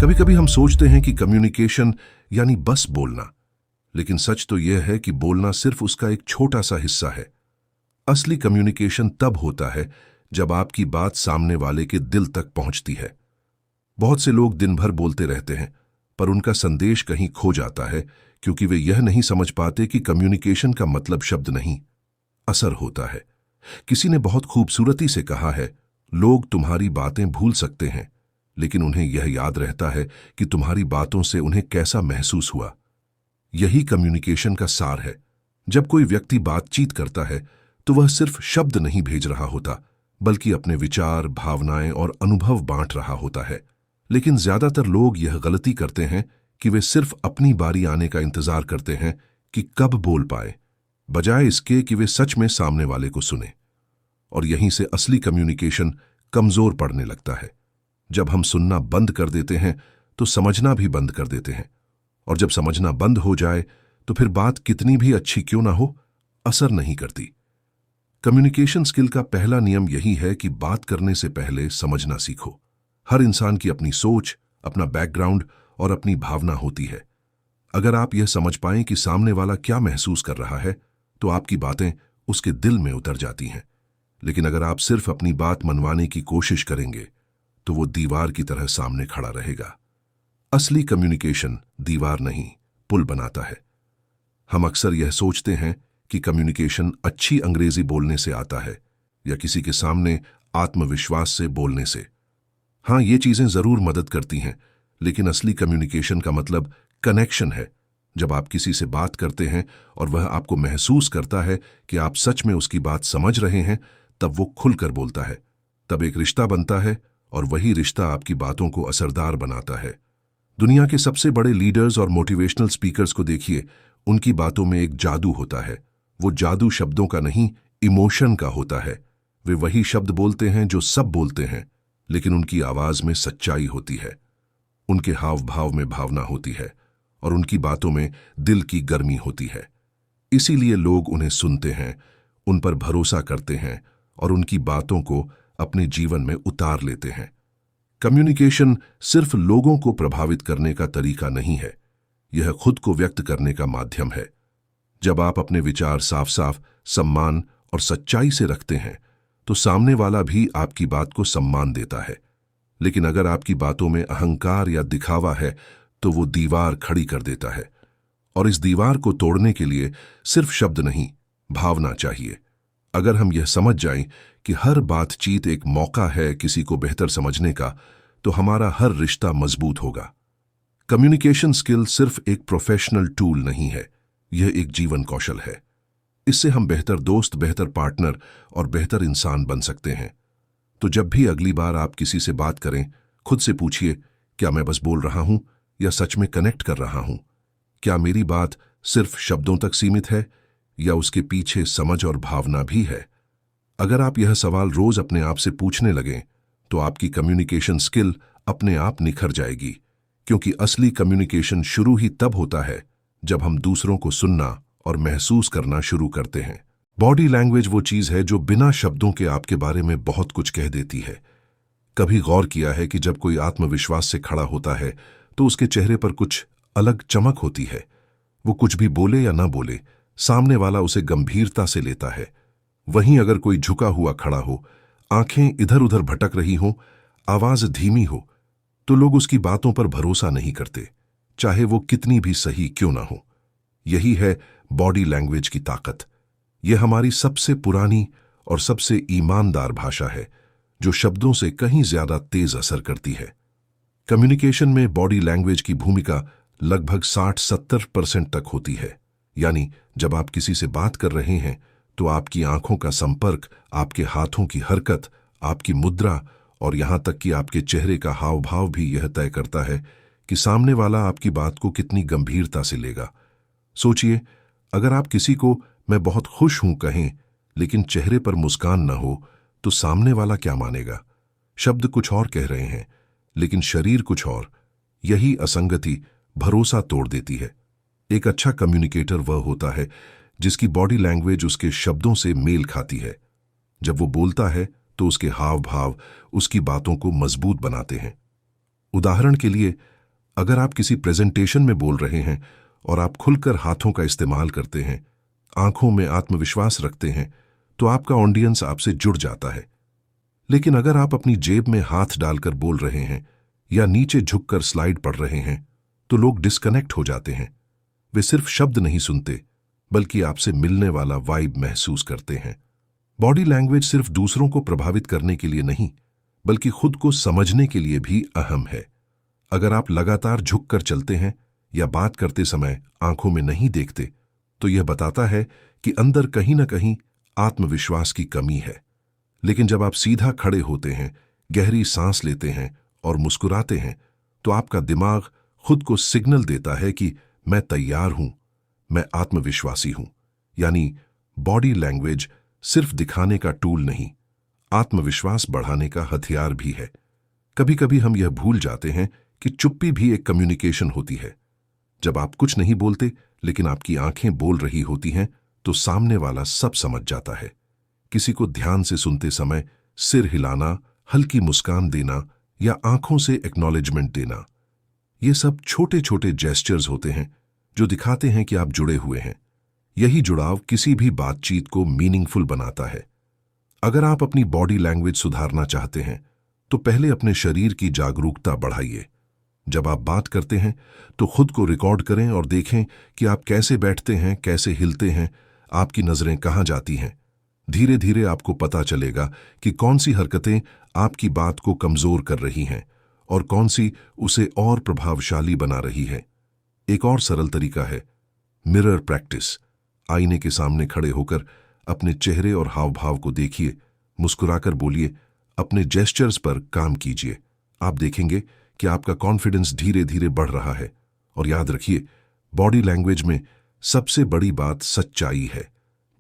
कभी कभी हम सोचते हैं कि कम्युनिकेशन यानी बस बोलना, लेकिन सच तो यह है कि बोलना सिर्फ उसका एक छोटा सा हिस्सा है। असली कम्युनिकेशन तब होता है जब आपकी बात सामने वाले के दिल तक पहुंचती है। बहुत से लोग दिन भर बोलते रहते हैं, पर उनका संदेश कहीं खो जाता है क्योंकि वे यह नहीं समझ पाते कि कम्युनिकेशन का मतलब शब्द नहीं, असर होता है। किसी ने बहुत खूबसूरती से कहा है, लोग तुम्हारी बातें भूल सकते हैं, लेकिन उन्हें यह याद रहता है कि तुम्हारी बातों से उन्हें कैसा महसूस हुआ। यही कम्युनिकेशन का सार है। जब कोई व्यक्ति बातचीत करता है तो वह सिर्फ शब्द नहीं भेज रहा होता, बल्कि अपने विचार, भावनाएं और अनुभव बांट रहा होता है। लेकिन ज्यादातर लोग यह गलती करते हैं कि वे सिर्फ अपनी बारी आने का इंतजार करते हैं कि कब बोल पाए, बजाय इसके कि वे सच में सामने वाले को सुने। और यहीं से असली कम्युनिकेशन कमजोर पड़ने लगता है। जब हम सुनना बंद कर देते हैं तो समझना भी बंद कर देते हैं, और जब समझना बंद हो जाए तो फिर बात कितनी भी अच्छी क्यों ना हो, असर नहीं करती। कम्युनिकेशन स्किल का पहला नियम यही है कि बात करने से पहले समझना सीखो। हर इंसान की अपनी सोच, अपना बैकग्राउंड और अपनी भावना होती है। अगर आप यह समझ पाएं कि सामने वाला क्या महसूस कर रहा है, तो आपकी बातें उसके दिल में उतर जाती हैं। लेकिन अगर आप सिर्फ अपनी बात मनवाने की कोशिश करेंगे, तो वो दीवार की तरह सामने खड़ा रहेगा। असली कम्युनिकेशन दीवार नहीं, पुल बनाता है। हम अक्सर यह सोचते हैं कि कम्युनिकेशन अच्छी अंग्रेजी बोलने से आता है या किसी के सामने आत्मविश्वास से बोलने से। हाँ, ये चीजें जरूर मदद करती हैं, लेकिन असली कम्युनिकेशन का मतलब कनेक्शन है। जब आप किसी से बात करते हैं और वह आपको महसूस करता है कि आप सच में उसकी बात समझ रहे हैं, तब वो खुलकर बोलता है। तब एक रिश्ता बनता है, और वही रिश्ता आपकी बातों को असरदार बनाता है। दुनिया के सबसे बड़े लीडर्स और मोटिवेशनल स्पीकर्स को देखिए, उनकी बातों में एक जादू होता है। वो जादू शब्दों का नहीं, इमोशन का होता है। वे वही शब्द बोलते हैं जो सब बोलते हैं, लेकिन उनकी आवाज में सच्चाई होती है, उनके हाव भाव में भावना होती है, और उनकी बातों में दिल की गर्मी होती है। इसीलिए लोग उन्हें सुनते हैं, उन पर भरोसा करते हैं और उनकी बातों को अपने जीवन में उतार लेते हैं। कम्युनिकेशन सिर्फ लोगों को प्रभावित करने का तरीका नहीं है, यह खुद को व्यक्त करने का माध्यम है। जब आप अपने विचार साफ साफ, सम्मान और सच्चाई से रखते हैं, तो सामने वाला भी आपकी बात को सम्मान देता है। लेकिन अगर आपकी बातों में अहंकार या दिखावा है, तो वो दीवार खड़ी कर देता है। और इस दीवार को तोड़ने के लिए सिर्फ शब्द नहीं, भावना चाहिए। अगर हम यह समझ जाएं कि हर बातचीत एक मौका है किसी को बेहतर समझने का, तो हमारा हर रिश्ता मजबूत होगा। कम्युनिकेशन स्किल सिर्फ एक प्रोफेशनल टूल नहीं है, यह एक जीवन कौशल है। इससे हम बेहतर दोस्त, बेहतर पार्टनर और बेहतर इंसान बन सकते हैं। तो जब भी अगली बार आप किसी से बात करें, खुद से पूछिए, क्या मैं बस बोल रहा हूं या सच में कनेक्ट कर रहा हूं? क्या मेरी बात सिर्फ शब्दों तक सीमित है या उसके पीछे समझ और भावना भी है? अगर आप यह सवाल रोज अपने आप से पूछने लगें, तो आपकी कम्युनिकेशन स्किल अपने आप निखर जाएगी। क्योंकि असली कम्युनिकेशन शुरू ही तब होता है जब हम दूसरों को सुनना और महसूस करना शुरू करते हैं। बॉडी लैंग्वेज वो चीज है जो बिना शब्दों के आपके बारे में बहुत कुछ कह देती है। कभी गौर किया है कि जब कोई आत्मविश्वास से खड़ा होता है, तो उसके चेहरे पर कुछ अलग चमक होती है। वो कुछ भी बोले या ना बोले, सामने वाला उसे गंभीरता से लेता है। वहीं अगर कोई झुका हुआ खड़ा हो, आंखें इधर उधर भटक रही हो, आवाज धीमी हो, तो लोग उसकी बातों पर भरोसा नहीं करते, चाहे वो कितनी भी सही क्यों ना हो। यही है बॉडी लैंग्वेज की ताकत। यह हमारी सबसे पुरानी और सबसे ईमानदार भाषा है, जो शब्दों से कहीं ज्यादा तेज असर करती है। कम्युनिकेशन में बॉडी लैंग्वेज की भूमिका लगभग 60-70% तक होती है। यानी जब आप किसी से बात कर रहे हैं, तो आपकी आंखों का संपर्क, आपके हाथों की हरकत, आपकी मुद्रा और यहां तक कि आपके चेहरे का हाव भाव भी यह तय करता है कि सामने वाला आपकी बात को कितनी गंभीरता से लेगा। सोचिए, अगर आप किसी को मैं बहुत खुश हूं कहें, लेकिन चेहरे पर मुस्कान न हो, तो सामने वाला क्या मानेगा? शब्द कुछ और कह रहे हैं, लेकिन शरीर कुछ और। यही असंगति भरोसा तोड़ देती है। एक अच्छा कम्युनिकेटर वह होता है जिसकी बॉडी लैंग्वेज उसके शब्दों से मेल खाती है। जब वो बोलता है, तो उसके हाव भाव उसकी बातों को मजबूत बनाते हैं। उदाहरण के लिए, अगर आप किसी प्रेजेंटेशन में बोल रहे हैं और आप खुलकर हाथों का इस्तेमाल करते हैं, आंखों में आत्मविश्वास रखते हैं, तो आपका ऑडियंस आपसे जुड़ जाता है। लेकिन अगर आप अपनी जेब में हाथ डालकर बोल रहे हैं या नीचे झुककर स्लाइड पढ़ रहे हैं, तो लोग डिस्कनेक्ट हो जाते हैं। वे सिर्फ शब्द नहीं सुनते, बल्कि आपसे मिलने वाला वाइब महसूस करते हैं। बॉडी लैंग्वेज सिर्फ दूसरों को प्रभावित करने के लिए नहीं, बल्कि खुद को समझने के लिए भी अहम है। अगर आप लगातार झुककर चलते हैं या बात करते समय आंखों में नहीं देखते, तो यह बताता है कि अंदर कहीं न कहीं आत्मविश्वास की कमी है। लेकिन जब आप सीधा खड़े होते हैं, गहरी सांस लेते हैं और मुस्कुराते हैं, तो आपका दिमाग खुद को सिग्नल देता है कि मैं तैयार हूं, मैं आत्मविश्वासी हूं। यानी बॉडी लैंग्वेज सिर्फ दिखाने का टूल नहीं, आत्मविश्वास बढ़ाने का हथियार भी है। कभी कभी हम यह भूल जाते हैं कि चुप्पी भी एक कम्युनिकेशन होती है। जब आप कुछ नहीं बोलते लेकिन आपकी आंखें बोल रही होती हैं, तो सामने वाला सब समझ जाता है। किसी को ध्यान से सुनते समय सिर हिलाना, हल्की मुस्कान देना या आंखों से एक्नॉलेजमेंट देना, ये सब छोटे छोटे जेस्चर्स होते हैं जो दिखाते हैं कि आप जुड़े हुए हैं। यही जुड़ाव किसी भी बातचीत को मीनिंगफुल बनाता है। अगर आप अपनी बॉडी लैंग्वेज सुधारना चाहते हैं, तो पहले अपने शरीर की जागरूकता बढ़ाइए। जब आप बात करते हैं, तो खुद को रिकॉर्ड करें और देखें कि आप कैसे बैठते हैं, कैसे हिलते हैं, आपकी नजरें कहाँ जाती हैं। धीरे धीरे आपको पता चलेगा कि कौन सी हरकतें आपकी बात को कमजोर कर रही हैं और कौन सी उसे और प्रभावशाली बना रही है। एक और सरल तरीका है मिरर प्रैक्टिस। आईने के सामने खड़े होकर अपने चेहरे और हाव भाव को देखिए, मुस्कुराकर बोलिए, अपने जेस्चर्स पर काम कीजिए। आप देखेंगे कि आपका कॉन्फिडेंस धीरे धीरे बढ़ रहा है। और याद रखिए, बॉडी लैंग्वेज में सबसे बड़ी बात सच्चाई है।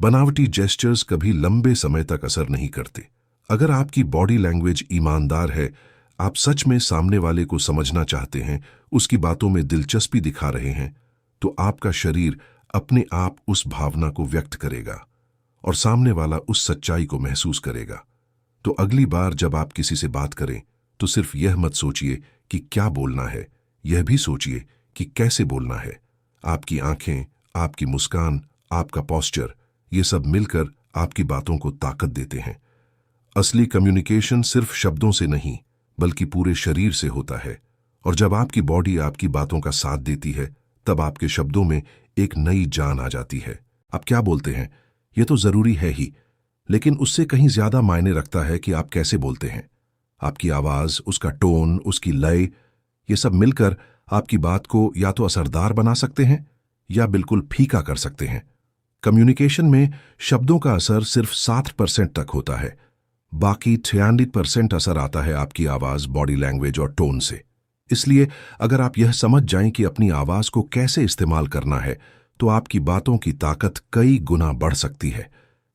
बनावटी जेस्चर्स कभी लंबे समय तक असर नहीं करते। अगर आपकी बॉडी लैंग्वेज ईमानदार है, आप सच में सामने वाले को समझना चाहते हैं, उसकी बातों में दिलचस्पी दिखा रहे हैं, तो आपका शरीर अपने आप उस भावना को व्यक्त करेगा और सामने वाला उस सच्चाई को महसूस करेगा। तो अगली बार जब आप किसी से बात करें, तो सिर्फ यह मत सोचिए कि क्या बोलना है, यह भी सोचिए कि कैसे बोलना है। आपकी आंखें, आपकी मुस्कान, आपका पोस्चर, ये सब मिलकर आपकी बातों को ताकत देते हैं। असली कम्युनिकेशन सिर्फ शब्दों से नहीं, बल्कि पूरे शरीर से होता है। और जब आपकी बॉडी आपकी बातों का साथ देती है, तब आपके शब्दों में एक नई जान आ जाती है। आप क्या बोलते हैं, ये तो जरूरी है ही, लेकिन उससे कहीं ज्यादा मायने रखता है कि आप कैसे बोलते हैं। आपकी आवाज, उसका टोन, उसकी लय, ये सब मिलकर आपकी बात को या तो असरदार बना सकते हैं या बिल्कुल फीका कर सकते हैं। कम्युनिकेशन में शब्दों का असर सिर्फ 7% तक होता है। बाकी 96% असर आता है आपकी आवाज, बॉडी लैंग्वेज और टोन से। इसलिए अगर आप यह समझ जाएं कि अपनी आवाज को कैसे इस्तेमाल करना है, तो आपकी बातों की ताकत कई गुना बढ़ सकती है।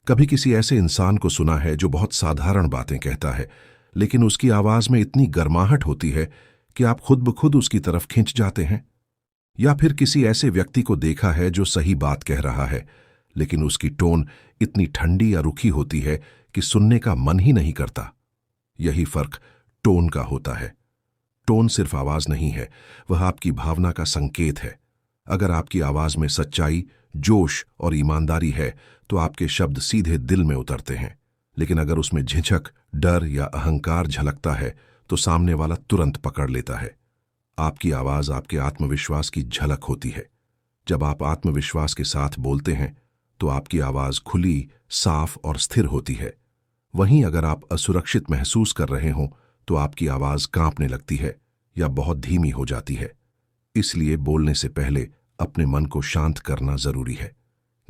कभी किसी ऐसे इंसान को सुना है जो बहुत साधारण बातें कहता है, लेकिन उसकी आवाज में इतनी गर्माहट होती है कि आप खुद ब खुद उसकी तरफ खिंच जाते हैं। या फिर किसी ऐसे व्यक्ति को देखा है जो सही बात कह रहा है, लेकिन उसकी टोन इतनी ठंडी या रुखी होती है कि सुनने का मन ही नहीं करता। यही फर्क टोन का होता है। टोन सिर्फ आवाज नहीं है, वह आपकी भावना का संकेत है। अगर आपकी आवाज में सच्चाई, जोश और ईमानदारी है, तो आपके शब्द सीधे दिल में उतरते हैं। लेकिन अगर उसमें झिझक, डर या अहंकार झलकता है, तो सामने वाला तुरंत पकड़ लेता है। आपकी आवाज आपके आत्मविश्वास की झलक होती है। जब आप आत्मविश्वास के साथ बोलते हैं, तो आपकी आवाज खुली, साफ और स्थिर होती है। वहीं अगर आप असुरक्षित महसूस कर रहे हों, तो आपकी आवाज कांपने लगती है या बहुत धीमी हो जाती है। इसलिए बोलने से पहले अपने मन को शांत करना जरूरी है।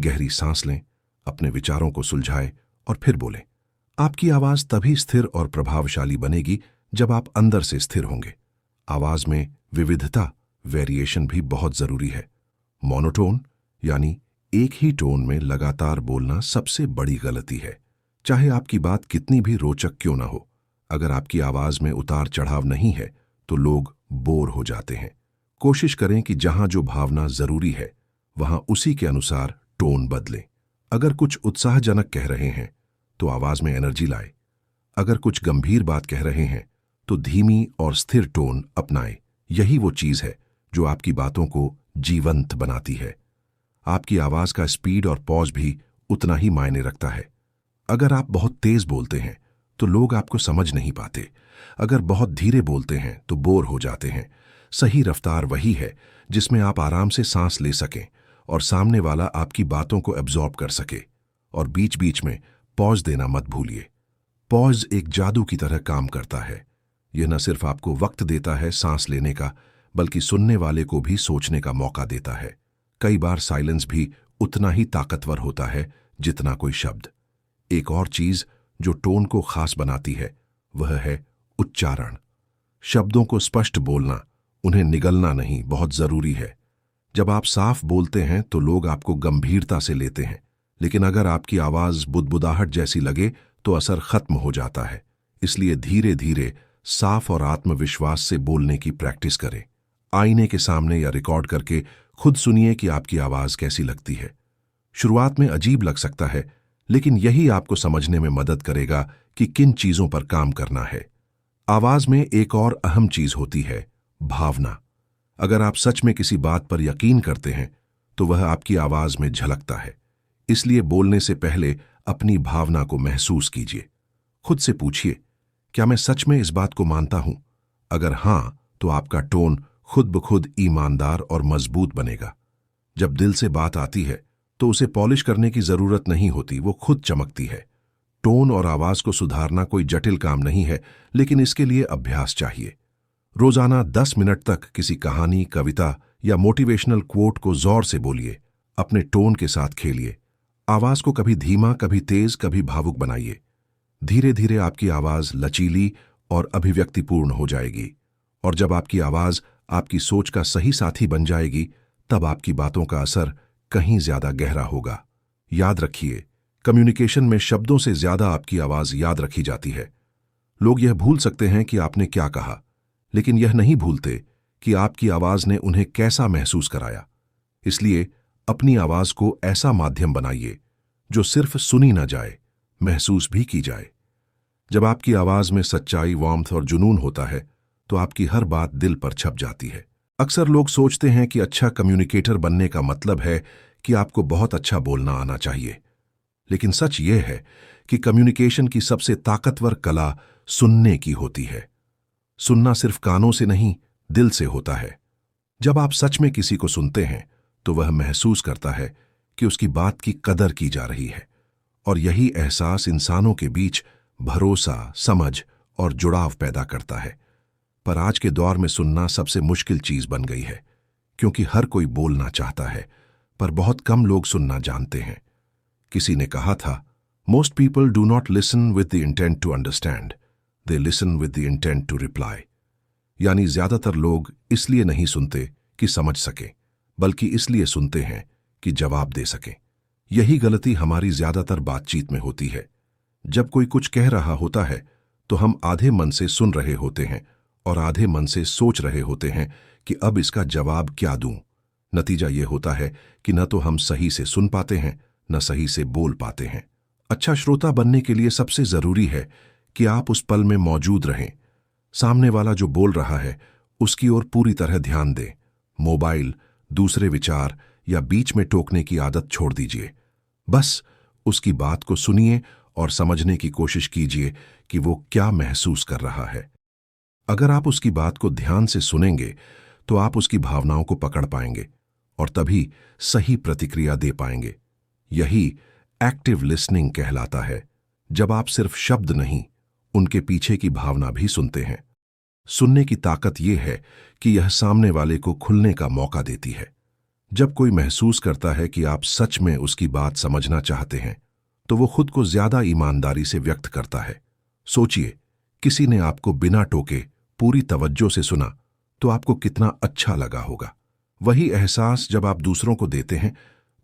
गहरी सांस लें, अपने विचारों को सुलझाएं और फिर बोलें। आपकी आवाज तभी स्थिर और प्रभावशाली बनेगी जब आप अंदर से स्थिर होंगे। आवाज में विविधता, वेरिएशन भी बहुत जरूरी है। मोनोटोन यानी एक ही टोन में लगातार बोलना सबसे बड़ी गलती है। चाहे आपकी बात कितनी भी रोचक क्यों ना हो, अगर आपकी आवाज में उतार चढ़ाव नहीं है, तो लोग बोर हो जाते हैं। कोशिश करें कि जहां जो भावना जरूरी है, वहां उसी के अनुसार टोन बदलें। अगर कुछ उत्साहजनक कह रहे हैं, तो आवाज में एनर्जी लाएं। अगर कुछ गंभीर बात कह रहे हैं, तो धीमी और स्थिर टोन अपनाएं। यही वो चीज है जो आपकी बातों को जीवंत बनाती है। आपकी आवाज का स्पीड और पॉज भी उतना ही मायने रखता है। अगर आप बहुत तेज बोलते हैं तो लोग आपको समझ नहीं पाते। अगर बहुत धीरे बोलते हैं तो बोर हो जाते हैं। सही रफ्तार वही है जिसमें आप आराम से सांस ले सकें और सामने वाला आपकी बातों को एब्जॉर्ब कर सके। और बीच बीच में पॉज देना मत भूलिए। पॉज एक जादू की तरह काम करता है। यह न सिर्फ आपको वक्त देता है सांस लेने का, बल्कि सुनने वाले को भी सोचने का मौका देता है। कई बार साइलेंस भी उतना ही ताकतवर होता है जितना कोई शब्द। एक और चीज जो टोन को खास बनाती है वह है उच्चारण। शब्दों को स्पष्ट बोलना, उन्हें निगलना नहीं, बहुत जरूरी है। जब आप साफ बोलते हैं तो लोग आपको गंभीरता से लेते हैं, लेकिन अगर आपकी आवाज बुदबुदाहट जैसी लगे तो असर खत्म हो जाता है। इसलिए धीरे धीरे साफ और आत्मविश्वास से बोलने की प्रैक्टिस करें। आईने के सामने या रिकॉर्ड करके खुद सुनिए कि आपकी आवाज कैसी लगती है। शुरुआत में अजीब लग सकता है, लेकिन यही आपको समझने में मदद करेगा कि किन चीजों पर काम करना है। आवाज में एक और अहम चीज होती है, भावना। अगर आप सच में किसी बात पर यकीन करते हैं तो वह आपकी आवाज में झलकता है। इसलिए बोलने से पहले अपनी भावना को महसूस कीजिए। खुद से पूछिए, क्या मैं सच में इस बात को मानता हूं? अगर हां, तो आपका टोन खुद ब खुद ईमानदार और मजबूत बनेगा। जब दिल से बात आती है तो उसे पॉलिश करने की जरूरत नहीं होती, वो खुद चमकती है। टोन और आवाज को सुधारना कोई जटिल काम नहीं है, लेकिन इसके लिए अभ्यास चाहिए। रोजाना 10 मिनट तक किसी कहानी, कविता या मोटिवेशनल कोट को जोर से बोलिए। अपने टोन के साथ खेलिए। आवाज को कभी धीमा, कभी तेज, कभी भावुक बनाइए। धीरे धीरे आपकी आवाज लचीली और अभिव्यक्तिपूर्ण हो जाएगी। और जब आपकी आवाज आपकी सोच का सही साथी बन जाएगी, तब आपकी बातों का असर कहीं ज्यादा गहरा होगा। याद रखिए, कम्युनिकेशन में शब्दों से ज्यादा आपकी आवाज याद रखी जाती है। लोग यह भूल सकते हैं कि आपने क्या कहा, लेकिन यह नहीं भूलते कि आपकी आवाज ने उन्हें कैसा महसूस कराया। इसलिए अपनी आवाज को ऐसा माध्यम बनाइए जो सिर्फ सुनी ना जाए, महसूस भी की जाए। जब आपकी आवाज में सच्चाई, वार्मथ और जुनून होता है तो आपकी हर बात दिल पर छप जाती है। अक्सर लोग सोचते हैं कि अच्छा कम्युनिकेटर बनने का मतलब है कि आपको बहुत अच्छा बोलना आना चाहिए, लेकिन सच यह है कि कम्युनिकेशन की सबसे ताकतवर कला सुनने की होती है। सुनना सिर्फ कानों से नहीं, दिल से होता है। जब आप सच में किसी को सुनते हैं तो वह महसूस करता है कि उसकी बात की कदर की जा रही है, और यही एहसास इंसानों के बीच भरोसा, समझ और जुड़ाव पैदा करता है। पर आज के दौर में सुनना सबसे मुश्किल चीज बन गई है, क्योंकि हर कोई बोलना चाहता है, पर बहुत कम लोग सुनना जानते हैं। किसी ने कहा था, most people do not listen with the intent to understand, they listen with the intent to reply. यानी ज्यादातर लोग इसलिए नहीं सुनते कि समझ सके, बल्कि इसलिए सुनते हैं कि जवाब दे सकें। यही गलती हमारी ज्यादातर बातचीत में होती है। जब कोई कुछ कह रहा होता है तो हम आधे मन से सुन रहे होते हैं और आधे मन से सोच रहे होते हैं कि अब इसका जवाब क्या दूं। नतीजा यह होता है कि न तो हम सही से सुन पाते हैं, न सही से बोल पाते हैं। अच्छा श्रोता बनने के लिए सबसे जरूरी है कि आप उस पल में मौजूद रहें। सामने वाला जो बोल रहा है उसकी ओर पूरी तरह ध्यान दें। मोबाइल, दूसरे विचार या बीच में टोकने की आदत छोड़ दीजिए। बस उसकी बात को सुनिए और समझने की कोशिश कीजिए कि वो क्या महसूस कर रहा है। अगर आप उसकी बात को ध्यान से सुनेंगे तो आप उसकी भावनाओं को पकड़ पाएंगे और तभी सही प्रतिक्रिया दे पाएंगे। यही एक्टिव लिसनिंग कहलाता है, जब आप सिर्फ शब्द नहीं, उनके पीछे की भावना भी सुनते हैं। सुनने की ताकत यह है कि यह सामने वाले को खुलने का मौका देती है। जब कोई महसूस करता है कि आप सच में उसकी बात समझना चाहते हैं तो वो खुद को ज्यादा ईमानदारी से व्यक्त करता है। सोचिए, किसी ने आपको बिना टोके पूरी तवज्जो से सुना तो आपको कितना अच्छा लगा होगा। वही एहसास जब आप दूसरों को देते हैं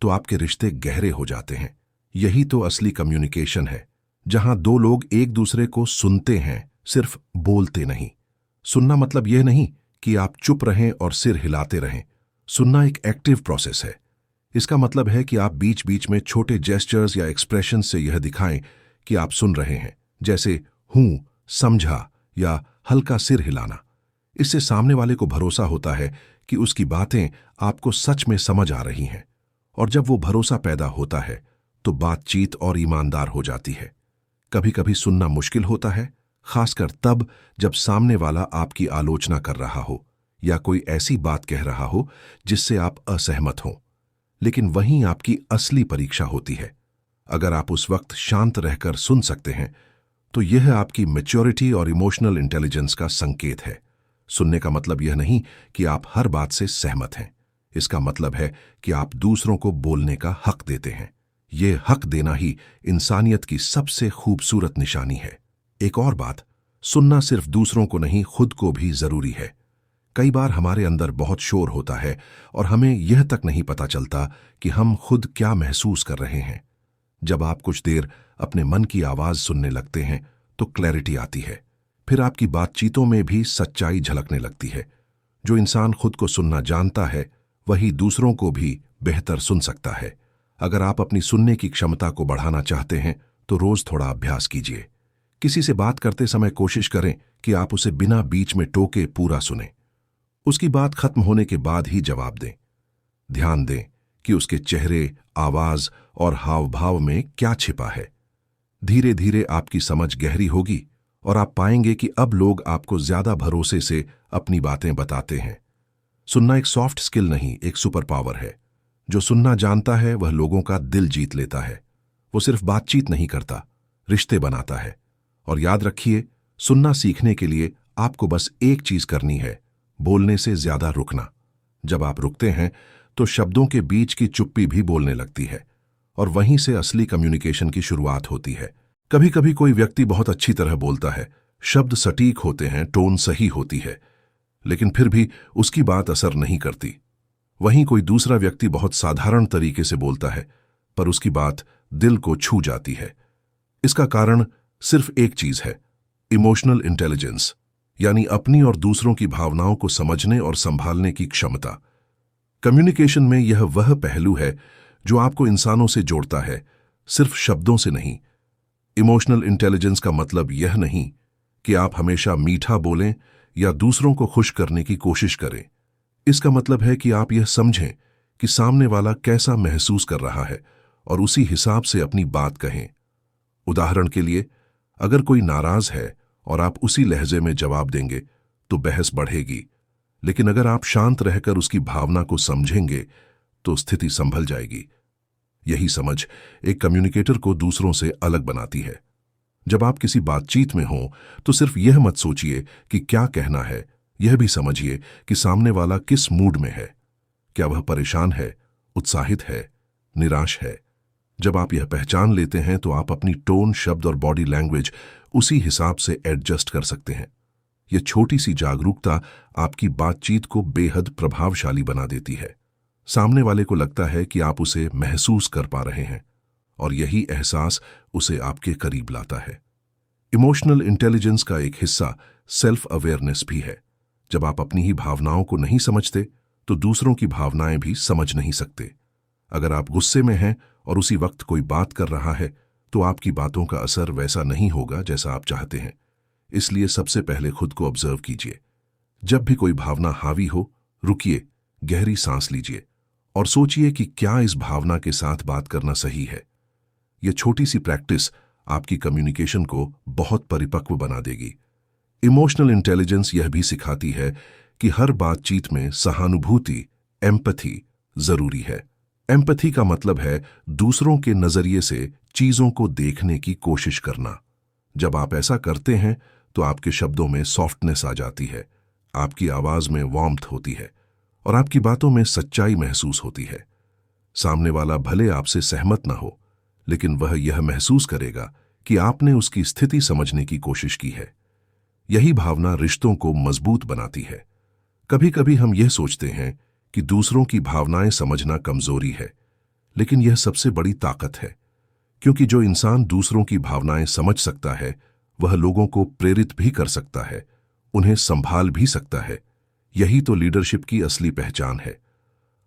तो आपके रिश्ते गहरे हो जाते हैं। यही तो असली कम्युनिकेशन है, जहां दो लोग एक दूसरे को सुनते हैं, सिर्फ बोलते नहीं। सुनना मतलब यह नहीं कि आप चुप रहें और सिर हिलाते रहें। सुनना एक एक्टिव प्रोसेस है। इसका मतलब है कि आप बीच बीच में छोटे जेस्चर्स या एक्सप्रेशन से यह दिखाएं कि आप सुन रहे हैं, जैसे हूं, समझा या हल्का सिर हिलाना। इससे सामने वाले को भरोसा होता है कि उसकी बातें आपको सच में समझ आ रही हैं, और जब वो भरोसा पैदा होता है तो बातचीत और ईमानदार हो जाती है। कभी कभी सुनना मुश्किल होता है, खासकर तब जब सामने वाला आपकी आलोचना कर रहा हो या कोई ऐसी बात कह रहा हो जिससे आप असहमत हों। लेकिन वहीं आपकी असली परीक्षा होती है। अगर आप उस वक्त शांत रहकर सुन सकते हैं तो यह आपकी मैच्योरिटी और इमोशनल इंटेलिजेंस का संकेत है। सुनने का मतलब यह नहीं कि आप हर बात से सहमत हैं। इसका मतलब है कि आप दूसरों को बोलने का हक देते हैं। ये हक देना ही इंसानियत की सबसे खूबसूरत निशानी है। एक और बात, सुनना सिर्फ दूसरों को नहीं, खुद को भी जरूरी है। कई बार हमारे अंदर बहुत शोर होता है और हमें यह तक नहीं पता चलता कि हम खुद क्या महसूस कर रहे हैं। जब आप कुछ देर अपने मन की आवाज सुनने लगते हैं तो क्लैरिटी आती है। फिर आपकी बातचीतों में भी सच्चाई झलकने लगती है। जो इंसान खुद को सुनना जानता है वही दूसरों को भी बेहतर सुन सकता है। अगर आप अपनी सुनने की क्षमता को बढ़ाना चाहते हैं तो रोज थोड़ा अभ्यास कीजिए। किसी से बात करते समय कोशिश करें कि आप उसे बिना बीच में टोके पूरा सुनें। उसकी बात खत्म होने के बाद ही जवाब दें। ध्यान दें कि उसके चेहरे, आवाज और हाव भाव में क्या छिपा है। धीरे धीरे आपकी समझ गहरी होगी और आप पाएंगे कि अब लोग आपको ज्यादा भरोसे से अपनी बातें बताते हैं। सुनना एक सॉफ्ट स्किल नहीं, एक सुपर पावर है। जो सुनना जानता है वह लोगों का दिल जीत लेता है। वो सिर्फ बातचीत नहीं करता, रिश्ते बनाता है। और याद रखिए, सुनना सीखने के लिए आपको बस एक चीज करनी है, बोलने से ज्यादा रुकना। जब आप रुकते हैं तो शब्दों के बीच की चुप्पी भी बोलने लगती है और वहीं से असली कम्युनिकेशन की शुरुआत होती है। कभी कभी कोई व्यक्ति बहुत अच्छी तरह बोलता है, शब्द सटीक होते हैं, टोन सही होती है, लेकिन फिर भी उसकी बात असर नहीं करती। वहीं कोई दूसरा व्यक्ति बहुत साधारण तरीके से बोलता है पर उसकी बात दिल को छू जाती है। इसका कारण सिर्फ एक चीज है, इमोशनल इंटेलिजेंस, यानी अपनी और दूसरों की भावनाओं को समझने और संभालने की क्षमता। कम्युनिकेशन में यह वह पहलू है जो आपको इंसानों से जोड़ता है, सिर्फ शब्दों से नहीं। इमोशनल इंटेलिजेंस का मतलब यह नहीं कि आप हमेशा मीठा बोलें या दूसरों को खुश करने की कोशिश करें। इसका मतलब है कि आप यह समझें कि सामने वाला कैसा महसूस कर रहा है और उसी हिसाब से अपनी बात कहें। उदाहरण के लिए, अगर कोई नाराज है और आप उसी लहजे में जवाब देंगे तो बहस बढ़ेगी, लेकिन अगर आप शांत रहकर उसकी भावना को समझेंगे तो स्थिति संभल जाएगी। यही समझ एक कम्युनिकेटर को दूसरों से अलग बनाती है। जब आप किसी बातचीत में हों तो सिर्फ यह मत सोचिए कि क्या कहना है, यह भी समझिए कि सामने वाला किस मूड में है। क्या वह परेशान है, उत्साहित है, निराश है? जब आप यह पहचान लेते हैं तो आप अपनी टोन, शब्द और बॉडी लैंग्वेज उसी हिसाब से एडजस्ट कर सकते हैं। यह छोटी सी जागरूकता आपकी बातचीत को बेहद प्रभावशाली बना देती है। सामने वाले को लगता है कि आप उसे महसूस कर पा रहे हैं और यही एहसास उसे आपके करीब लाता है। इमोशनल इंटेलिजेंस का एक हिस्सा सेल्फ अवेयरनेस भी है। जब आप अपनी ही भावनाओं को नहीं समझते तो दूसरों की भावनाएं भी समझ नहीं सकते। अगर आप गुस्से में हैं और उसी वक्त कोई बात कर रहा है तो आपकी बातों का असर वैसा नहीं होगा जैसा आप चाहते हैं। इसलिए सबसे पहले खुद को ऑब्जर्व कीजिए। जब भी कोई भावना हावी हो, रुकिए, गहरी सांस लीजिए और सोचिए कि क्या इस भावना के साथ बात करना सही है। यह छोटी सी प्रैक्टिस आपकी कम्युनिकेशन को बहुत परिपक्व बना देगी। इमोशनल इंटेलिजेंस यह भी सिखाती है कि हर बातचीत में सहानुभूति, एम्पैथी जरूरी है। एम्पैथी का मतलब है दूसरों के नजरिए से चीजों को देखने की कोशिश करना। जब आप ऐसा करते हैं तो आपके शब्दों में सॉफ्टनेस आ जाती है, आपकी आवाज में वार्मथ होती है और आपकी बातों में सच्चाई महसूस होती है। सामने वाला भले आपसे सहमत ना हो, लेकिन वह यह महसूस करेगा कि आपने उसकी स्थिति समझने की कोशिश की है। यही भावना रिश्तों को मजबूत बनाती है। कभी कभी हम यह सोचते हैं कि दूसरों की भावनाएं समझना कमजोरी है, लेकिन यह सबसे बड़ी ताकत है, क्योंकि जो इंसान दूसरों की भावनाएं समझ सकता है वह लोगों को प्रेरित भी कर सकता है, उन्हें संभाल भी सकता है। यही तो लीडरशिप की असली पहचान है।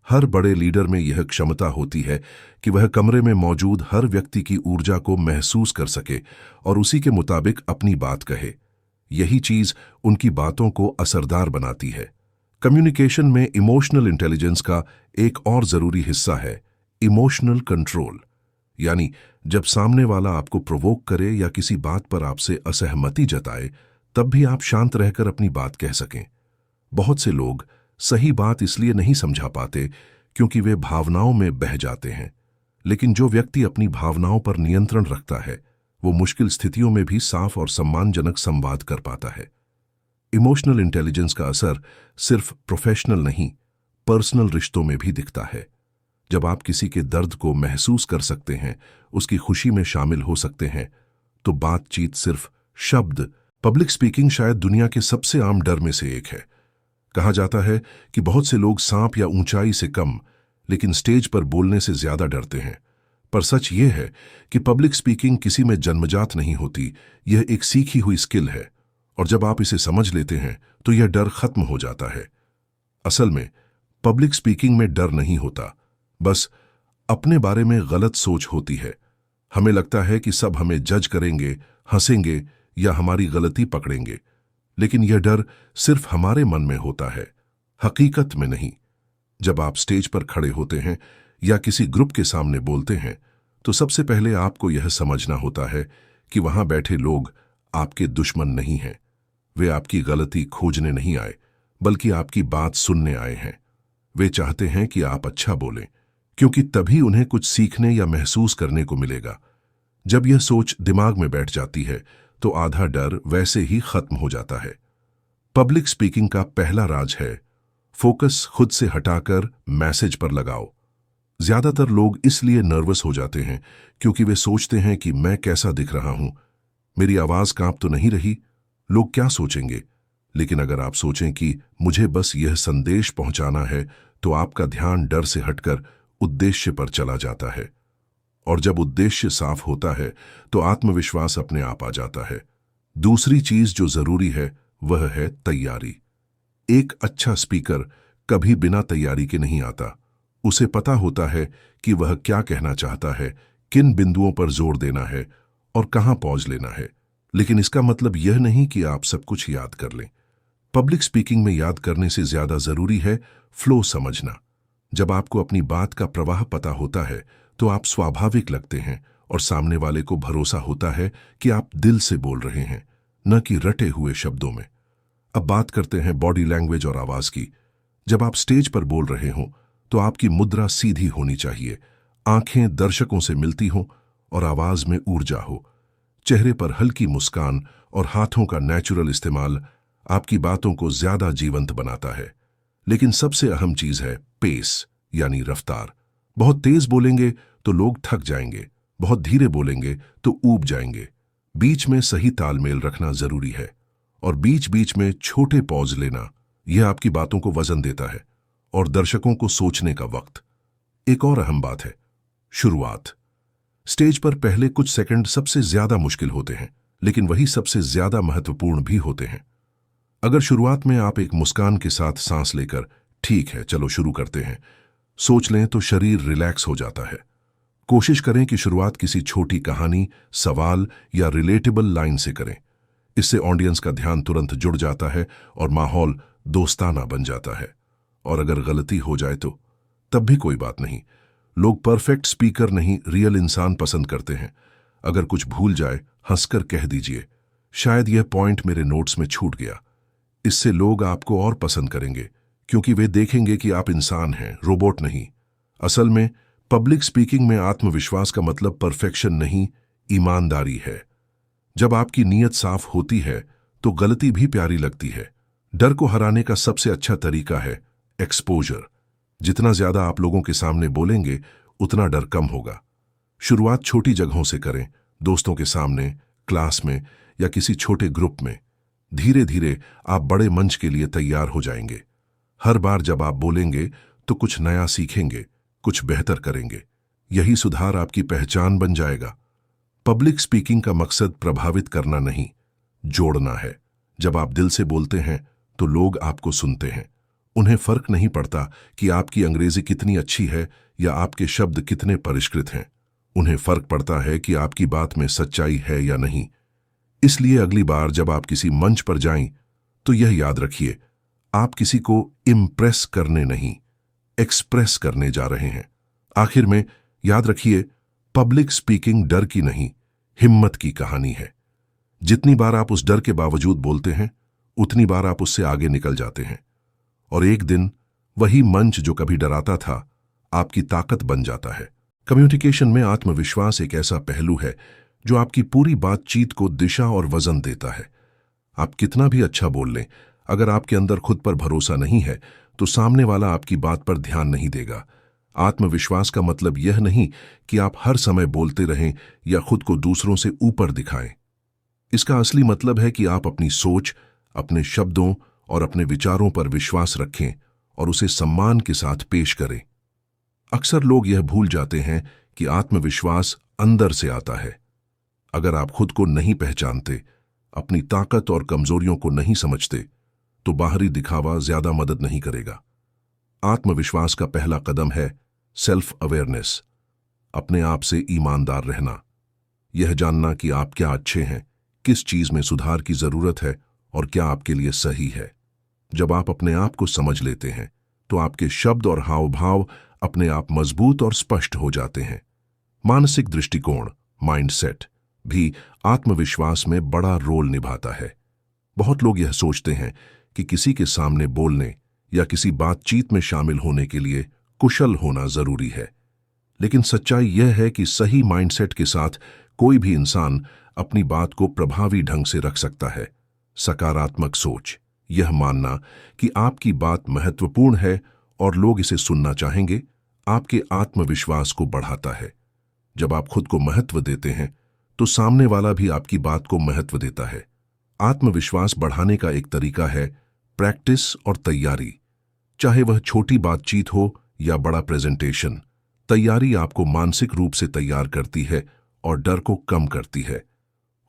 हर बड़े लीडर में यह क्षमता होती है कि वह कमरे में मौजूद हर व्यक्ति की ऊर्जा को महसूस कर सके और उसी के मुताबिक अपनी बात कहे। यही चीज उनकी बातों को असरदार बनाती है। कम्युनिकेशन में इमोशनल इंटेलिजेंस का एक और जरूरी हिस्सा है इमोशनल कंट्रोल। यानी जब सामने वाला आपको प्रोवोक करे या किसी बात पर आपसे असहमति जताए, तब भी आप शांत रहकर अपनी बात कह सकें। बहुत से लोग सही बात इसलिए नहीं समझा पाते क्योंकि वे भावनाओं में बह जाते हैं, लेकिन जो व्यक्ति अपनी भावनाओं पर नियंत्रण रखता है वो मुश्किल स्थितियों में भी साफ और सम्मानजनक संवाद कर पाता है। इमोशनल इंटेलिजेंस का असर सिर्फ प्रोफेशनल नहीं, पर्सनल रिश्तों में भी दिखता है। जब आप किसी के दर्द को महसूस कर सकते हैं, उसकी खुशी में शामिल हो सकते हैं, तो बातचीत सिर्फ शब्द। पब्लिक स्पीकिंग शायद दुनिया के सबसे आम डर में से एक है। कहा जाता है कि बहुत से लोग सांप या ऊंचाई से कम, लेकिन स्टेज पर बोलने से ज्यादा डरते हैं। पर सच ये है कि पब्लिक स्पीकिंग किसी में जन्मजात नहीं होती, यह एक सीखी हुई स्किल है, और जब आप इसे समझ लेते हैं तो यह डर खत्म हो जाता है। असल में पब्लिक स्पीकिंग में डर नहीं होता, बस अपने बारे में गलत सोच होती है। हमें लगता है कि सब हमें जज करेंगे, हंसेंगे या हमारी गलती पकड़ेंगे, लेकिन यह डर सिर्फ हमारे मन में होता है, हकीकत में नहीं। जब आप स्टेज पर खड़े होते हैं या किसी ग्रुप के सामने बोलते हैं, तो सबसे पहले आपको यह समझना होता है कि वहां बैठे लोग आपके दुश्मन नहीं हैं। वे आपकी गलती खोजने नहीं आए, बल्कि आपकी बात सुनने आए हैं। वे चाहते हैं कि आप अच्छा बोलें, क्योंकि तभी उन्हें कुछ सीखने या महसूस करने को मिलेगा। जब यह सोच दिमाग में बैठ जाती है तो आधा डर वैसे ही खत्म हो जाता है। पब्लिक स्पीकिंग का पहला राज है फोकस खुद से हटाकर मैसेज पर लगाओ। ज्यादातर लोग इसलिए नर्वस हो जाते हैं क्योंकि वे सोचते हैं कि मैं कैसा दिख रहा हूं, मेरी आवाज कांप तो नहीं रही, लोग क्या सोचेंगे। लेकिन अगर आप सोचें कि मुझे बस यह संदेश पहुंचाना है, तो आपका ध्यान डर से हटकर उद्देश्य पर चला जाता है। और जब उद्देश्य साफ होता है तो आत्मविश्वास अपने आप आ जाता है। दूसरी चीज जो जरूरी है वह है तैयारी। एक अच्छा स्पीकर कभी बिना तैयारी के नहीं आता। उसे पता होता है कि वह क्या कहना चाहता है, किन बिंदुओं पर जोर देना है और कहां पॉज लेना है। लेकिन इसका मतलब यह नहीं कि आप सब कुछ याद कर लें। पब्लिक स्पीकिंग में याद करने से ज्यादा जरूरी है फ्लो समझना। जब आपको अपनी बात का प्रवाह पता होता है तो आप स्वाभाविक लगते हैं और सामने वाले को भरोसा होता है कि आप दिल से बोल रहे हैं, न कि रटे हुए शब्दों में। अब बात करते हैं बॉडी लैंग्वेज और आवाज की। जब आप स्टेज पर बोल रहे हों तो आपकी मुद्रा सीधी होनी चाहिए, आंखें दर्शकों से मिलती हों और आवाज में ऊर्जा हो। चेहरे पर हल्की मुस्कान और हाथों का नेचुरल इस्तेमाल आपकी बातों को ज्यादा जीवंत बनाता है। लेकिन सबसे अहम चीज है पेस, यानी रफ्तार। बहुत तेज बोलेंगे तो लोग थक जाएंगे, बहुत धीरे बोलेंगे तो ऊब जाएंगे। बीच में सही तालमेल रखना जरूरी है, और बीच बीच में छोटे पॉज लेना, यह आपकी बातों को वजन देता है और दर्शकों को सोचने का वक्त। एक और अहम बात है शुरुआत। स्टेज पर पहले कुछ सेकंड सबसे ज्यादा मुश्किल होते हैं, लेकिन वही सबसे ज्यादा महत्वपूर्ण भी होते हैं। अगर शुरुआत में आप एक मुस्कान के साथ सांस लेकर ठीक है चलो शुरू करते हैं सोच लें, तो शरीर रिलैक्स हो जाता है। कोशिश करें कि शुरुआत किसी छोटी कहानी, सवाल या रिलेटेबल लाइन से करें। इससे ऑडियंस का ध्यान तुरंत जुड़ जाता है और माहौल दोस्ताना बन जाता है। और अगर गलती हो जाए तो तब भी कोई बात नहीं। लोग परफेक्ट स्पीकर नहीं, रियल इंसान पसंद करते हैं। अगर कुछ भूल जाए हंसकर कह दीजिए, शायद यह पॉइंट मेरे नोट्स में छूट गया। इससे लोग आपको और पसंद करेंगे, क्योंकि वे देखेंगे कि आप इंसान हैं, रोबोट नहीं। असल में पब्लिक स्पीकिंग में आत्मविश्वास का मतलब परफेक्शन नहीं, ईमानदारी है। जब आपकी नीयत साफ होती है तो गलती भी प्यारी लगती है। डर को हराने का सबसे अच्छा तरीका है एक्सपोजर। जितना ज्यादा आप लोगों के सामने बोलेंगे उतना डर कम होगा। शुरुआत छोटी जगहों से करें, दोस्तों के सामने, क्लास में या किसी छोटे ग्रुप में। धीरे धीरे आप बड़े मंच के लिए तैयार हो जाएंगे। हर बार जब आप बोलेंगे तो कुछ नया सीखेंगे, कुछ बेहतर करेंगे। यही सुधार आपकी पहचान बन जाएगा। पब्लिक स्पीकिंग का मकसद प्रभावित करना नहीं, जोड़ना है। जब आप दिल से बोलते हैं तो लोग आपको सुनते हैं। उन्हें फर्क नहीं पड़ता कि आपकी अंग्रेजी कितनी अच्छी है या आपके शब्द कितने परिष्कृत हैं। उन्हें फर्क पड़ता है कि आपकी बात में सच्चाई है या नहीं। इसलिए अगली बार जब आप किसी मंच पर जाएं, तो यह याद रखिए, आप किसी को इम्प्रेस करने नहीं, एक्सप्रेस करने जा रहे हैं। आखिर में याद रखिए, पब्लिक स्पीकिंग डर की नहीं, हिम्मत की कहानी है। जितनी बार आप उस डर के बावजूद बोलते हैं, उतनी बार आप उससे आगे निकल जाते हैं, और एक दिन वही मंच जो कभी डराता था, आपकी ताकत बन जाता है। कम्युनिकेशन में आत्मविश्वास एक ऐसा पहलू है जो आपकी पूरी बातचीत को दिशा और वजन देता है। आप कितना भी अच्छा बोल लें, अगर आपके अंदर खुद पर भरोसा नहीं है, तो सामने वाला आपकी बात पर ध्यान नहीं देगा। आत्मविश्वास का मतलब यह नहीं कि आप हर समय बोलते रहें या खुद को दूसरों से ऊपर दिखाएं। इसका असली मतलब है कि आप अपनी सोच, अपने शब्दों और अपने विचारों पर विश्वास रखें और उसे सम्मान के साथ पेश करें। अक्सर लोग यह भूल जाते हैं कि आत्मविश्वास अंदर से आता है। अगर आप खुद को नहीं पहचानते, अपनी ताकत और कमजोरियों को नहीं समझते, तो बाहरी दिखावा ज्यादा मदद नहीं करेगा। आत्मविश्वास का पहला कदम है सेल्फ अवेयरनेस, अपने आप से ईमानदार रहना। यह जानना कि आप क्या अच्छे हैं, किस चीज में सुधार की जरूरत है और क्या आपके लिए सही है। जब आप अपने आप को समझ लेते हैं, तो आपके शब्द और हाव भाव अपने आप मजबूत और स्पष्ट हो जाते हैं। मानसिक दृष्टिकोण, माइंडसेट भी आत्मविश्वास में बड़ा रोल निभाता है। बहुत लोग यह सोचते हैं कि किसी के सामने बोलने या किसी बातचीत में शामिल होने के लिए कुशल होना जरूरी है, लेकिन सच्चाई यह है कि सही माइंडसेट के साथ कोई भी इंसान अपनी बात को प्रभावी ढंग से रख सकता है। सकारात्मक सोच, यह मानना कि आपकी बात महत्वपूर्ण है और लोग इसे सुनना चाहेंगे, आपके आत्मविश्वास को बढ़ाता है। जब आप खुद को महत्व देते हैं, तो सामने वाला भी आपकी बात को महत्व देता है। आत्मविश्वास बढ़ाने का एक तरीका है प्रैक्टिस और तैयारी। चाहे वह छोटी बातचीत हो या बड़ा प्रेजेंटेशन, तैयारी आपको मानसिक रूप से तैयार करती है और डर को कम करती है।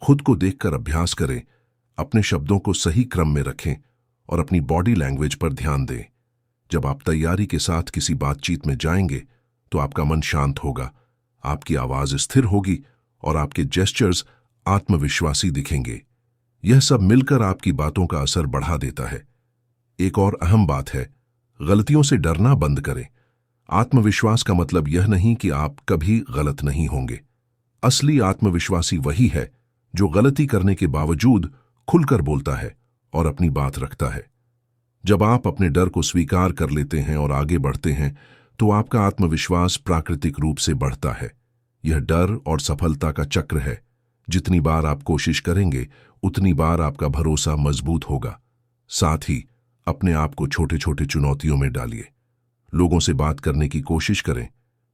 खुद को देखकर अभ्यास करें, अपने शब्दों को सही क्रम में रखें और अपनी बॉडी लैंग्वेज पर ध्यान दें। जब आप तैयारी के साथ किसी बातचीत में जाएंगे, तो आपका मन शांत होगा, आपकी आवाज स्थिर होगी और आपके जेस्चर्स आत्मविश्वासी दिखेंगे। यह सब मिलकर आपकी बातों का असर बढ़ा देता है। एक और अहम बात है, गलतियों से डरना बंद करें। आत्मविश्वास का मतलब यह नहीं कि आप कभी गलत नहीं होंगे। असली आत्मविश्वासी वही है जो गलती करने के बावजूद खुलकर बोलता है और अपनी बात रखता है। जब आप अपने डर को स्वीकार कर लेते हैं और आगे बढ़ते हैं, तो आपका आत्मविश्वास प्राकृतिक रूप से बढ़ता है। यह डर और सफलता का चक्र है। जितनी बार आप कोशिश करेंगे, उतनी बार आपका भरोसा मजबूत होगा। साथ ही अपने आप को छोटे छोटे चुनौतियों में डालिए। लोगों से बात करने की कोशिश करें,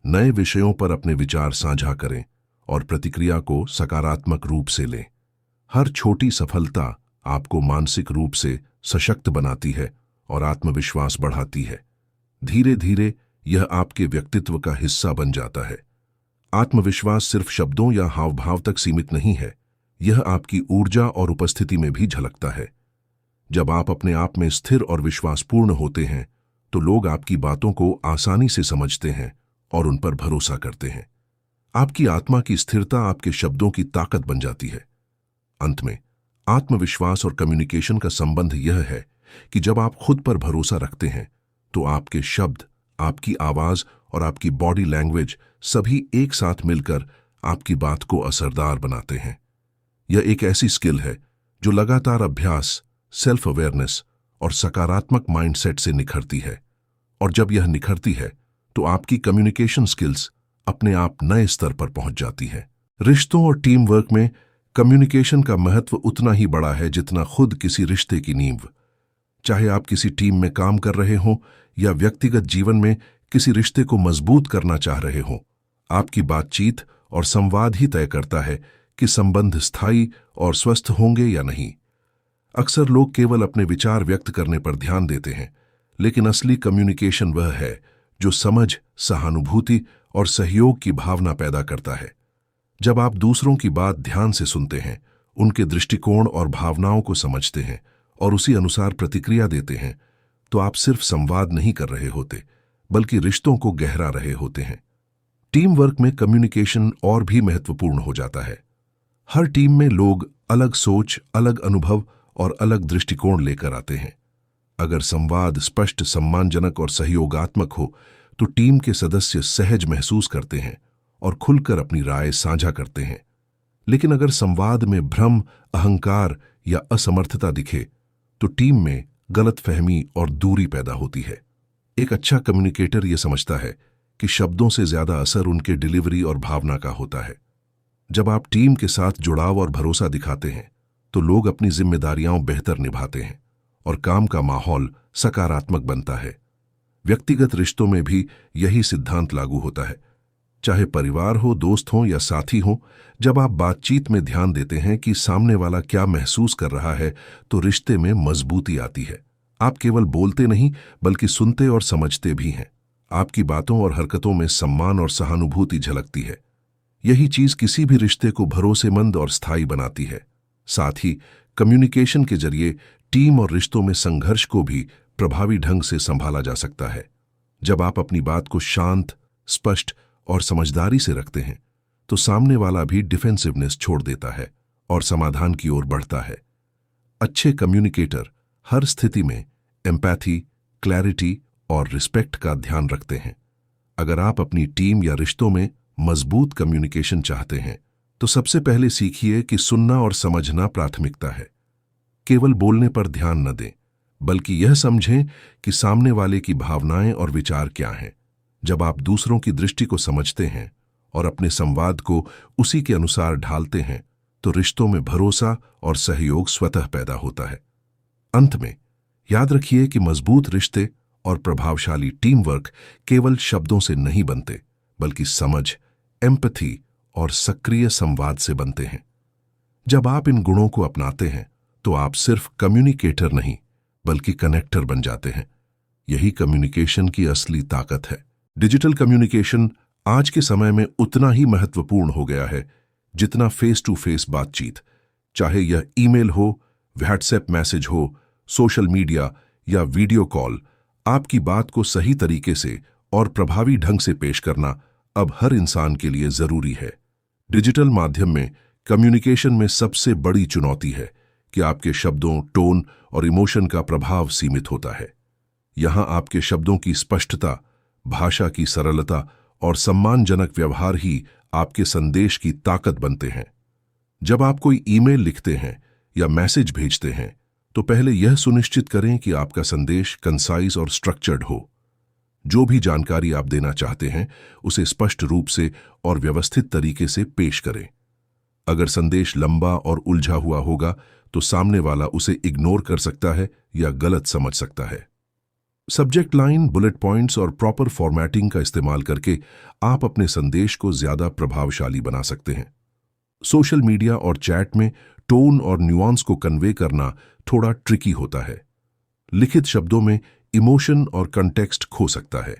नए विषयों पर अपने विचार साझा करें और प्रतिक्रिया को सकारात्मक रूप से लें। हर छोटी सफलता आपको मानसिक रूप से सशक्त बनाती है और आत्मविश्वास बढ़ाती है। धीरे धीरे यह आपके व्यक्तित्व का हिस्सा बन जाता है। आत्मविश्वास सिर्फ शब्दों या हावभाव तक सीमित नहीं है, यह आपकी ऊर्जा और उपस्थिति में भी झलकता है। जब आप अपने आप में स्थिर और विश्वासपूर्ण होते हैं, तो लोग आपकी बातों को आसानी से समझते हैं और उन पर भरोसा करते हैं। आपकी आत्मा की स्थिरता आपके शब्दों की ताकत बन जाती है। अंत में, आत्मविश्वास और कम्युनिकेशन का संबंध यह है कि जब आप खुद पर भरोसा रखते हैं, तो आपके शब्द, आपकी आवाज और आपकी बॉडी लैंग्वेज सभी एक साथ मिलकर आपकी बात को असरदार बनाते हैं। यह एक ऐसी स्किल है जो लगातार अभ्यास, सेल्फ अवेयरनेस और सकारात्मक माइंडसेट से निखरती है। और जब यह निखरती है, तो आपकी कम्युनिकेशन स्किल्स अपने आप नए स्तर पर पहुंच जाती है। रिश्तों और टीम वर्क में कम्युनिकेशन का महत्व उतना ही बड़ा है जितना खुद किसी रिश्ते की नींव। चाहे आप किसी टीम में काम कर रहे हों या व्यक्तिगत जीवन में किसी रिश्ते को मजबूत करना चाह रहे हों, आपकी बातचीत और संवाद ही तय करता है कि संबंध स्थायी और स्वस्थ होंगे या नहीं। अक्सर लोग केवल अपने विचार व्यक्त करने पर ध्यान देते हैं, लेकिन असली कम्युनिकेशन वह है जो समझ, सहानुभूति और सहयोग की भावना पैदा करता है। जब आप दूसरों की बात ध्यान से सुनते हैं, उनके दृष्टिकोण और भावनाओं को समझते हैं और उसी अनुसार प्रतिक्रिया देते हैं, तो आप सिर्फ संवाद नहीं कर रहे होते, बल्कि रिश्तों को गहरा रहे होते हैं। टीम वर्क में कम्युनिकेशन और भी महत्वपूर्ण हो जाता है। हर टीम में लोग अलग सोच, अलग अनुभव और अलग दृष्टिकोण लेकर आते हैं। अगर संवाद स्पष्ट, सम्मानजनक और सहयोगात्मक हो तो टीम के सदस्य सहज महसूस करते हैं और खुलकर अपनी राय साझा करते हैं। लेकिन अगर संवाद में भ्रम, अहंकार या असमर्थता दिखे तो टीम में गलतफहमी और दूरी पैदा होती है। एक अच्छा कम्युनिकेटर यह समझता है कि शब्दों से ज्यादा असर उनके डिलीवरी और भावना का होता है। जब आप टीम के साथ जुड़ाव और भरोसा दिखाते हैं तो लोग अपनी जिम्मेदारियां बेहतर निभाते हैं और काम का माहौल सकारात्मक बनता है। व्यक्तिगत रिश्तों में भी यही सिद्धांत लागू होता है। चाहे परिवार हो, दोस्त हो या साथी हो, जब आप बातचीत में ध्यान देते हैं कि सामने वाला क्या महसूस कर रहा है तो रिश्ते में मजबूती आती है। आप केवल बोलते नहीं बल्कि सुनते और समझते भी हैं। आपकी बातों और हरकतों में सम्मान और सहानुभूति झलकती है। यही चीज किसी भी रिश्ते को भरोसेमंद और स्थायी बनाती है। साथ ही कम्युनिकेशन के जरिए टीम और रिश्तों में संघर्ष को भी प्रभावी ढंग से संभाला जा सकता है। जब आप अपनी बात को शांत, स्पष्ट और समझदारी से रखते हैं तो सामने वाला भी डिफेंसिवनेस छोड़ देता है और समाधान की ओर बढ़ता है। अच्छे कम्युनिकेटर हर स्थिति में एम्पैथी, क्लैरिटी और रिस्पेक्ट का ध्यान रखते हैं। अगर आप अपनी टीम या रिश्तों में मजबूत कम्युनिकेशन चाहते हैं तो सबसे पहले सीखिए कि सुनना और समझना प्राथमिकता है। केवल बोलने पर ध्यान न दें, बल्कि यह समझें कि सामने वाले की भावनाएं और विचार क्या हैं। जब आप दूसरों की दृष्टि को समझते हैं और अपने संवाद को उसी के अनुसार ढालते हैं तो रिश्तों में भरोसा और सहयोग स्वतः पैदा होता है। अंत में याद रखिए कि मजबूत रिश्ते और प्रभावशाली टीम वर्क केवल शब्दों से नहीं बनते, बल्कि समझ, एम्पैथी और सक्रिय संवाद से बनते हैं। जब आप इन गुणों को अपनाते हैं तो आप सिर्फ कम्युनिकेटर नहीं बल्कि कनेक्टर बन जाते हैं। यही कम्युनिकेशन की असली ताकत है। डिजिटल कम्युनिकेशन आज के समय में उतना ही महत्वपूर्ण हो गया है जितना फेस टू फेस बातचीत। चाहे यह ईमेल हो, व्हाट्सएप मैसेज हो, सोशल मीडिया या वीडियो कॉल, आपकी बात को सही तरीके से और प्रभावी ढंग से पेश करना अब हर इंसान के लिए जरूरी है। डिजिटल माध्यम में कम्युनिकेशन में सबसे बड़ी चुनौती है कि आपके शब्दों, टोन और इमोशन का प्रभाव सीमित होता है। यहां आपके शब्दों की स्पष्टता, भाषा की सरलता और सम्मानजनक व्यवहार ही आपके संदेश की ताकत बनते हैं। जब आप कोई ईमेल लिखते हैं या मैसेज भेजते हैं तो पहले यह सुनिश्चित करें कि आपका संदेश कंसाइज और स्ट्रक्चर्ड हो। जो भी जानकारी आप देना चाहते हैं उसे स्पष्ट रूप से और व्यवस्थित तरीके से पेश करें। अगर संदेश लंबा और उलझा हुआ होगा तो सामने वाला उसे इग्नोर कर सकता है या गलत समझ सकता है। सब्जेक्ट लाइन, बुलेट पॉइंट्स और प्रॉपर फॉर्मेटिंग का इस्तेमाल करके आप अपने संदेश को ज्यादा प्रभावशाली बना सकते हैं। सोशल मीडिया और चैट में टोन और न्यूआंस को कन्वे करना थोड़ा ट्रिकी होता है। लिखित शब्दों में इमोशन और कंटेक्स्ट खो सकता है,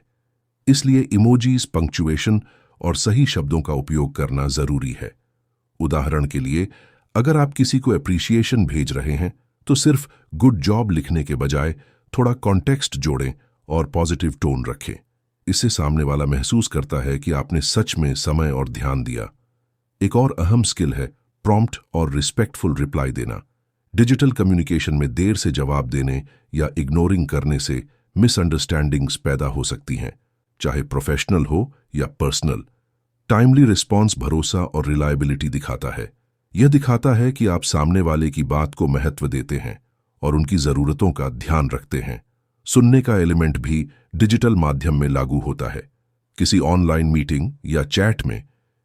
इसलिए इमोजीज, पंक्चुएशन और सही शब्दों का उपयोग करना जरूरी है। उदाहरण के लिए, अगर आप किसी को एप्रिसिएशन भेज रहे हैं तो सिर्फ गुड जॉब लिखने के बजाय थोड़ा कॉन्टेक्स्ट जोड़ें और पॉजिटिव टोन रखें। इससे सामने वाला महसूस करता है कि आपने सच में समय और ध्यान दिया। एक और अहम स्किल है प्रॉम्प्ट और रिस्पेक्टफुल रिप्लाई देना। डिजिटल कम्युनिकेशन में देर से जवाब देने या इग्नोरिंग करने से मिसअंडरस्टैंडिंग्स पैदा हो सकती हैं, चाहे प्रोफेशनल हो या पर्सनल। टाइमली रिस्पॉन्स भरोसा और रिलायबिलिटी दिखाता है। यह दिखाता है कि आप सामने वाले की बात को महत्व देते हैं और उनकी जरूरतों का ध्यान रखते हैं। सुनने का एलिमेंट भी डिजिटल माध्यम में लागू होता है। किसी ऑनलाइन मीटिंग या चैट में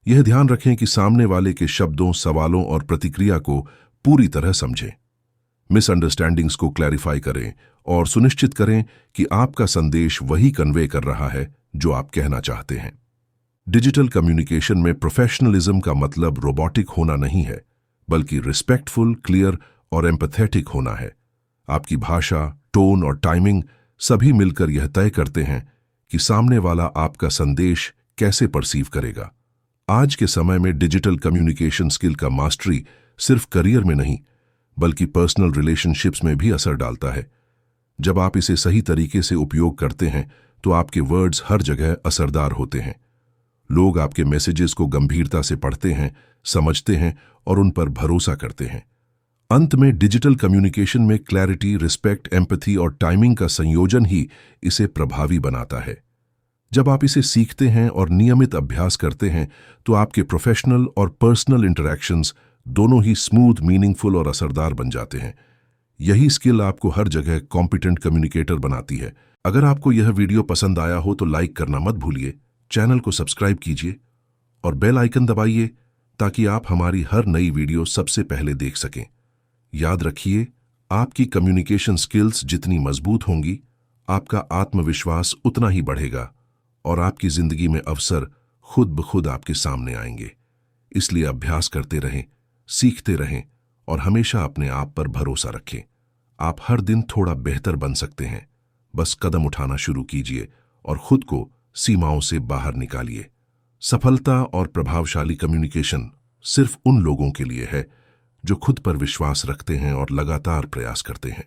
यह ध्यान रखें कि सामने वाले के शब्दों, सवालों और प्रतिक्रिया को पूरी तरह समझें। मिसअंडरस्टैंडिंग्स को क्लैरिफाई करें और सुनिश्चित करें कि आपका संदेश वही कन्वे कर रहा है जो आप कहना चाहते हैं। डिजिटल कम्युनिकेशन में प्रोफेशनलिज्म का मतलब रोबोटिक होना नहीं है, बल्कि रिस्पेक्टफुल, क्लियर और एम्पैथेटिक होना है। आपकी भाषा, टोन और टाइमिंग सभी मिलकर यह तय करते हैं कि सामने वाला आपका संदेश कैसे परसीव करेगा। आज के समय में डिजिटल कम्युनिकेशन स्किल का मास्टरी सिर्फ करियर में नहीं बल्कि पर्सनल रिलेशनशिप्स में भी असर डालता है। जब आप इसे सही तरीके से उपयोग करते हैं तो आपके वर्ड्स हर जगह असरदार होते हैं। लोग आपके मैसेजेस को गंभीरता से पढ़ते हैं, समझते हैं और उन पर भरोसा करते हैं। अंत में डिजिटल कम्युनिकेशन में क्लैरिटी, रिस्पेक्ट, एम्पैथी और टाइमिंग का संयोजन ही इसे प्रभावी बनाता है। जब आप इसे सीखते हैं और नियमित अभ्यास करते हैं तो आपके प्रोफेशनल और पर्सनल इंटरैक्शंस दोनों ही स्मूथ, मीनिंगफुल और असरदार बन जाते हैं। यही स्किल आपको हर जगह कॉम्पिटेंट कम्युनिकेटर बनाती है। अगर आपको यह वीडियो पसंद आया हो तो लाइक करना मत भूलिए, चैनल को सब्सक्राइब कीजिए और बेल आइकन दबाइए ताकि आप हमारी हर नई वीडियो सबसे पहले देख सकें। याद रखिए, आपकी कम्युनिकेशन स्किल्स जितनी मजबूत होंगी, आपका आत्मविश्वास उतना ही बढ़ेगा और आपकी जिंदगी में अवसर खुद ब खुद आपके सामने आएंगे। इसलिए अभ्यास करते रहें, सीखते रहें और हमेशा अपने आप पर भरोसा रखें। आप हर दिन थोड़ा बेहतर बन सकते हैं। बस कदम उठाना शुरू कीजिए और खुद को सीमाओं से बाहर निकालिए। सफलता और प्रभावशाली कम्युनिकेशन सिर्फ उन लोगों के लिए है जो खुद पर विश्वास रखते हैं और लगातार प्रयास करते हैं।